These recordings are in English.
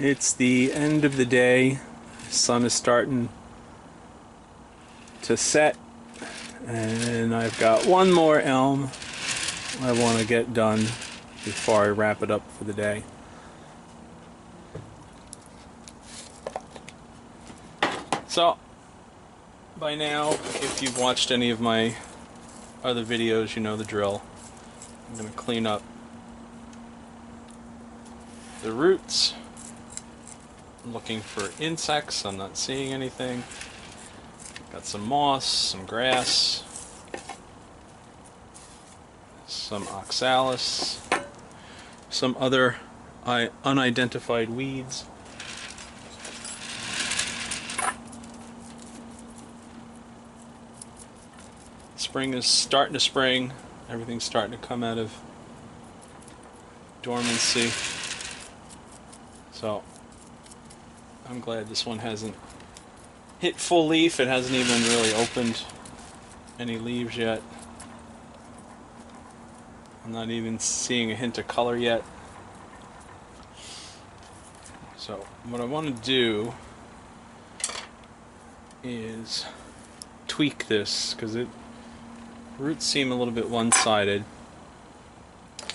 It's the end of the day. The sun is starting to set, and I've got one more elm I want to get done before I wrap it up for the day. So, by now, if you've watched any of my other videos, you know the drill. I'm going to clean up the roots. I'm looking for insects. I'm not seeing anything. Got some moss, some grass, some oxalis, some other unidentified weeds. Spring is starting to spring. Everything's starting to come out of dormancy. So I'm glad this one hasn't hit full leaf. It hasn't even really opened any leaves yet. I'm not even seeing a hint of color yet. So what I want to do is tweak this, because roots seem a little bit one-sided,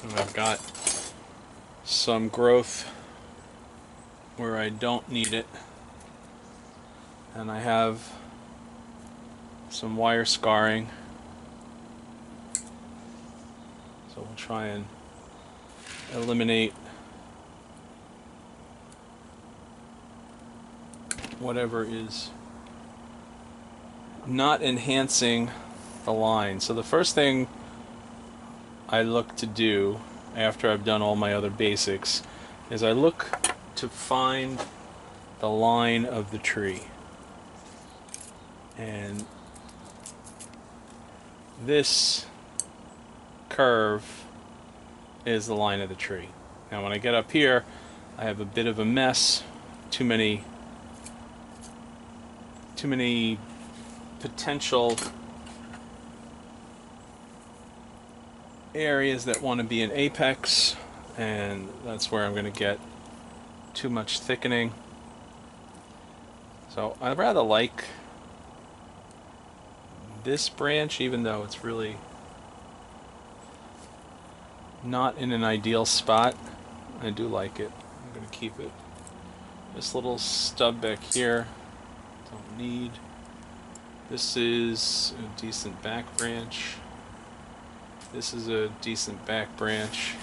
and I've got some growth where I don't need it, and I have some wire scarring, so we'll try and eliminate whatever is not enhancing the line. So the first thing I look to do after I've done all my other basics is I look to find the line of the tree, and this curve is the line of the tree. Now when I get up here, I have a bit of a mess, too many potential areas that want to be an apex, and that's where I'm going to get too much thickening. So I rather like this branch, even though it's really not in an ideal spot. I do like it. I'm going to keep it. This little stub back here, don't need. This is a decent back branch. This is a decent back branch.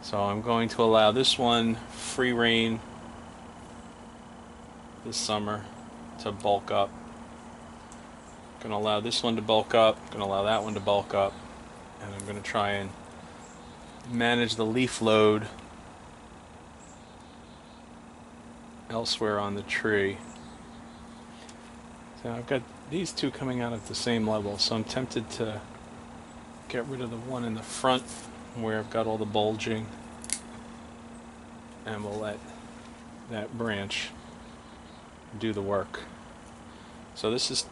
So I'm going to allow this one free rein this summer to bulk up. I'm going to allow this one to bulk up. I'm going to allow that one to bulk up. And I'm going to try and manage the leaf load elsewhere on the tree. So I've got these two coming out at the same level, so I'm tempted to get rid of the one in the front where I've got all the bulging, and we'll let that branch do the work. So this is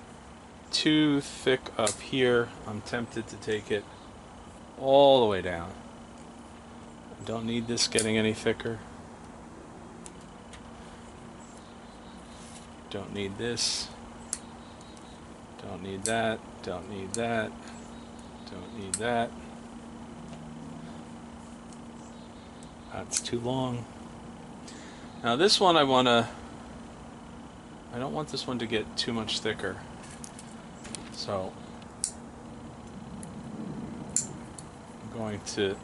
too thick up here. I'm tempted to take it all the way down. I don't need this getting any thicker. Don't need this. Don't need that. Don't need that. Don't need that. That's too long. Now this one I don't want this one to get too much thicker. So I'm going to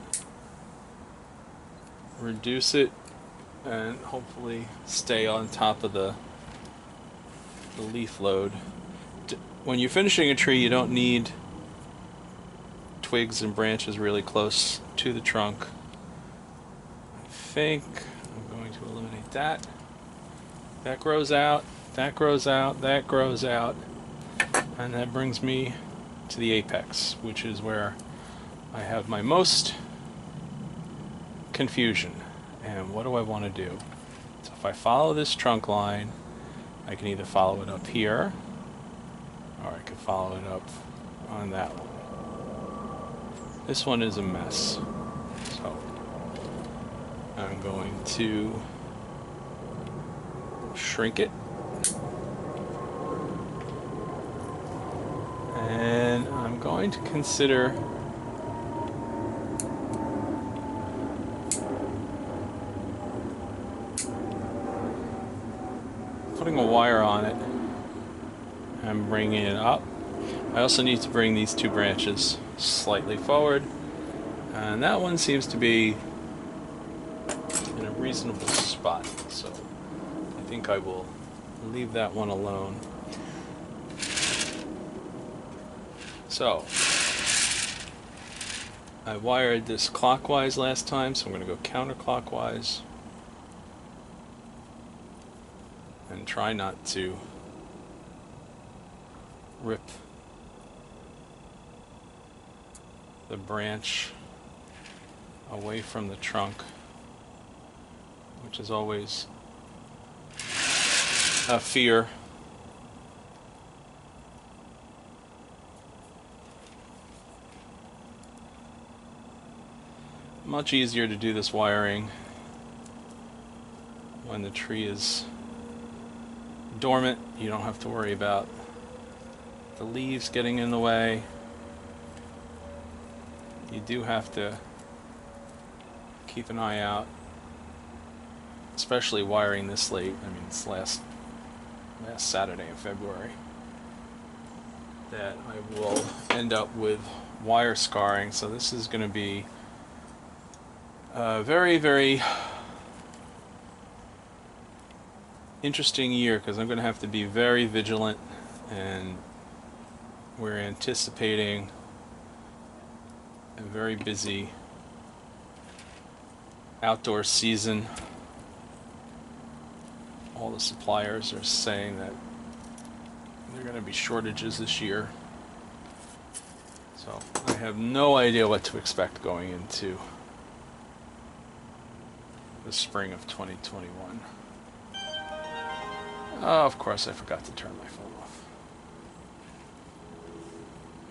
reduce it and hopefully stay on top of the leaf load. When you're finishing a tree, you don't need twigs and branches really close to the trunk. I think I'm going to eliminate that. That grows out, that grows out, that grows out, and that brings me to the apex, which is where I have my most confusion. And what do I want to do? So if I follow this trunk line, I can either follow it up here, or I can follow it up on that one. This one is a mess. So I'm going to shrink it. And I'm going to consider putting a wire on it and bringing it up. I also need to bring these two branches slightly forward, and that one seems to be in a reasonable spot, so I think I will leave that one alone. So I wired this clockwise last time, so I'm going to go counterclockwise and try not to rip the branch away from the trunk, which is always a fear. Much easier to do this wiring when the tree is dormant. You don't have to worry about the leaves getting in the way. You do have to keep an eye out, especially wiring this late. I mean, it's last Saturday in February, that I will end up with wire scarring. So this is going to be a very, very interesting year, because I'm going to have to be very vigilant, and we're anticipating a very busy outdoor season. All the suppliers are saying that there are going to be shortages this year, so I have no idea what to expect going into the spring of 2021. Oh, of course I forgot to turn my phone off.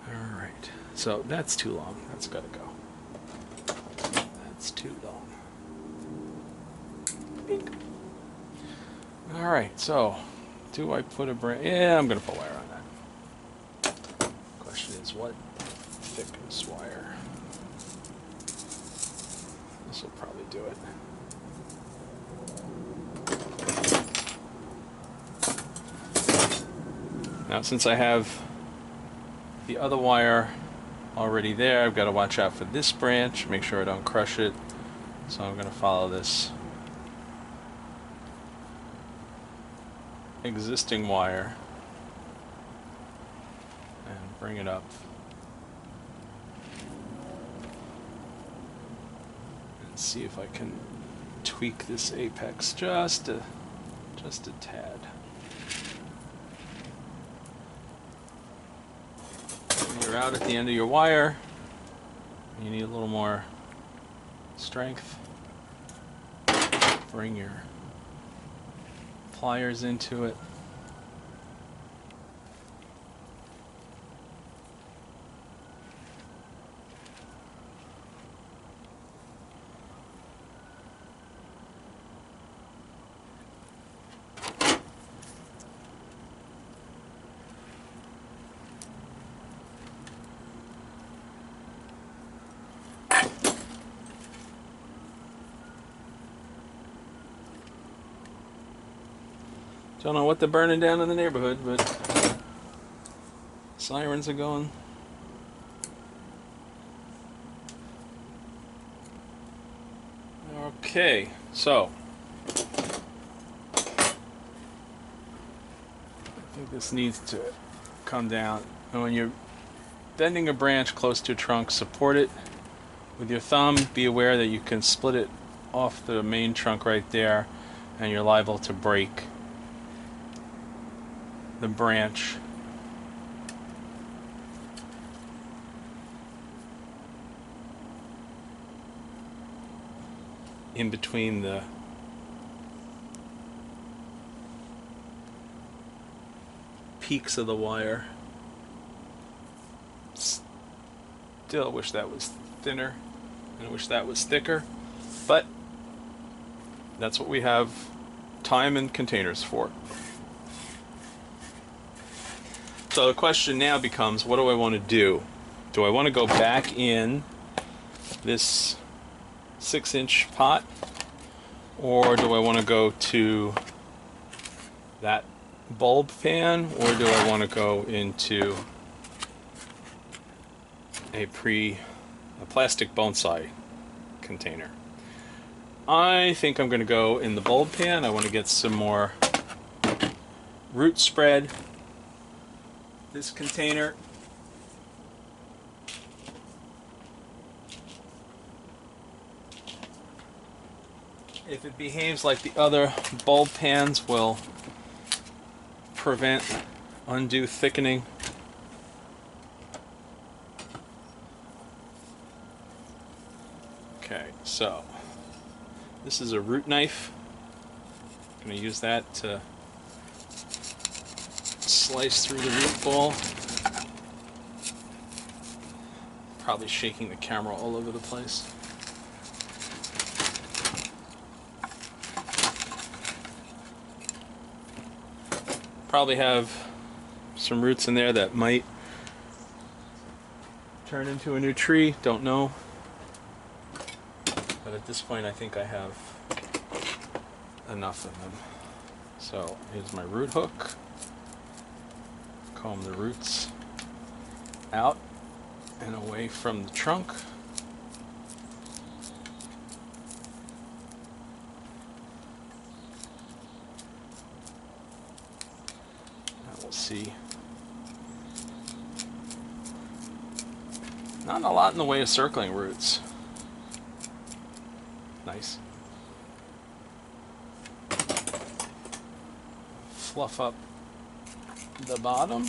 Alright, so that's too long. That's got to go. That's too long. Beep. Alright, so do I put a branch? Yeah, I'm going to put wire on that. Question is, what thickness wire? This will probably do it. Now, since I have the other wire already there, I've got to watch out for this branch, make sure I don't crush it. So I'm going to follow this existing wire and bring it up. And see if I can tweak this apex just a tad. You're out at the end of your wire, you need a little more strength. Bring your pliers into it. Don't know what they're burning down in the neighborhood, but sirens are going. Okay, so I think this needs to come down. And when you're bending a branch close to a trunk, support it with your thumb. Be aware that you can split it off the main trunk right there, and you're liable to break the branch. In between the peaks of the wire. Still wish that was thinner, and I wish that was thicker, but that's what we have time and containers for. So the question now becomes, what do I want to do? Do I want to go back in this 6-inch pot, or do I want to go to that bulb pan, or do I want to go into a plastic bonsai container? I think I'm going to go in the bulb pan. I want to get some more root spread. This container if it behaves like the other bulb pans, will prevent undue thickening. Okay, so this is a root knife. I'm going to use that to slice through the root ball. Probably shaking the camera all over the place. Probably have some roots in there that might turn into a new tree, don't know. But at this point I think I have enough of them. So here's my root hook. Comb the roots out and away from the trunk. We'll see. Not a lot in the way of circling roots. Nice. Fluff up the bottom.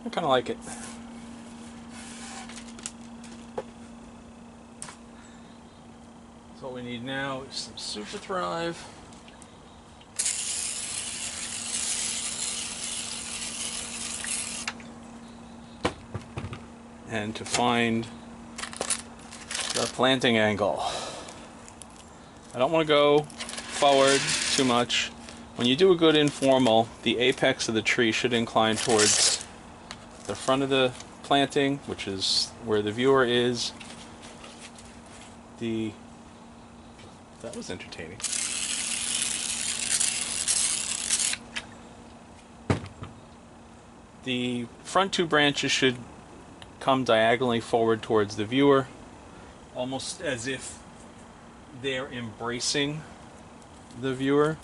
I kind of like it. So what we need now is some Super Thrive. And to find the planting angle. I don't want to go forward too much. When you do a good informal, the apex of the tree should incline towards the front of the planting, which is where the viewer is. That was entertaining. The front two branches should come diagonally forward towards the viewer, almost as if they're embracing the viewer.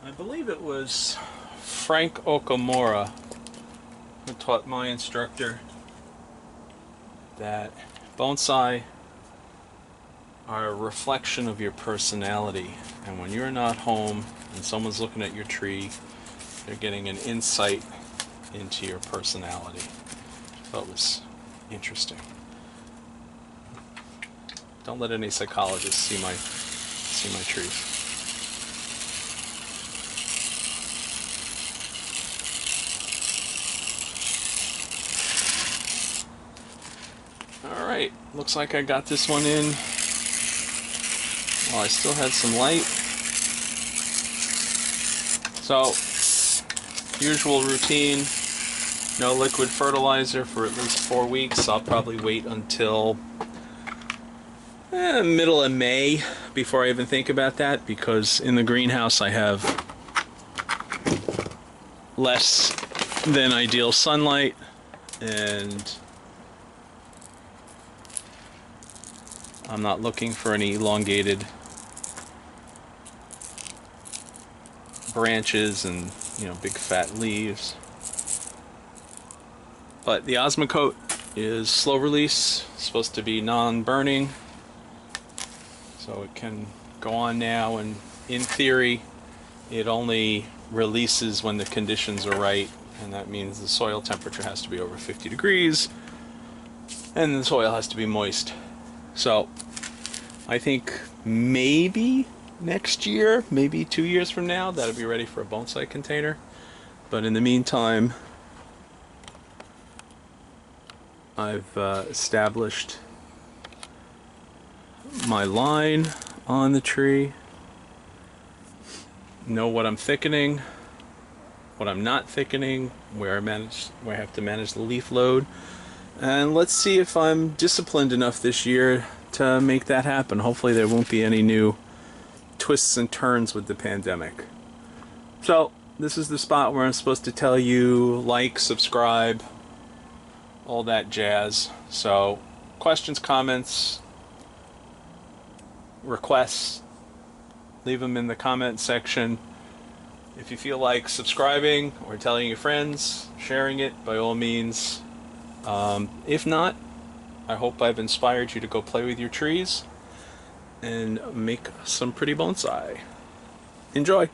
I believe it was Frank Okamura who taught my instructor that bonsai are a reflection of your personality, and when you're not home and someone's looking at your tree, they're getting an insight into your personality. I thought it was interesting. Don't let any psychologist see my trees. Alright, looks like I got this one in while I still had some light. So, usual routine, no liquid fertilizer for at least 4 weeks. I'll probably wait until middle of May before I even think about that, because in the greenhouse I have less than ideal sunlight, and I'm not looking for any elongated branches and, you know, big fat leaves. But the Osmocote is slow release, supposed to be non-burning, so it can go on now, and in theory it only releases when the conditions are right, and that means the soil temperature has to be over 50 degrees, and the soil has to be moist. So I think maybe next year, maybe 2 years from now, that'll be ready for a bonsai container. But in the meantime, I've established my line on the tree, know what I'm thickening, what I'm not thickening, where I have to manage the leaf load, and let's see if I'm disciplined enough this year to make that happen. Hopefully there won't be any new twists and turns with the pandemic. So this is the spot where I'm supposed to tell you like, subscribe, all that jazz. So questions, comments, requests, leave them in the comment section. If you feel like subscribing or telling your friends, sharing it, by all means. If not, I hope I've inspired you to go play with your trees and make some pretty bonsai. Enjoy!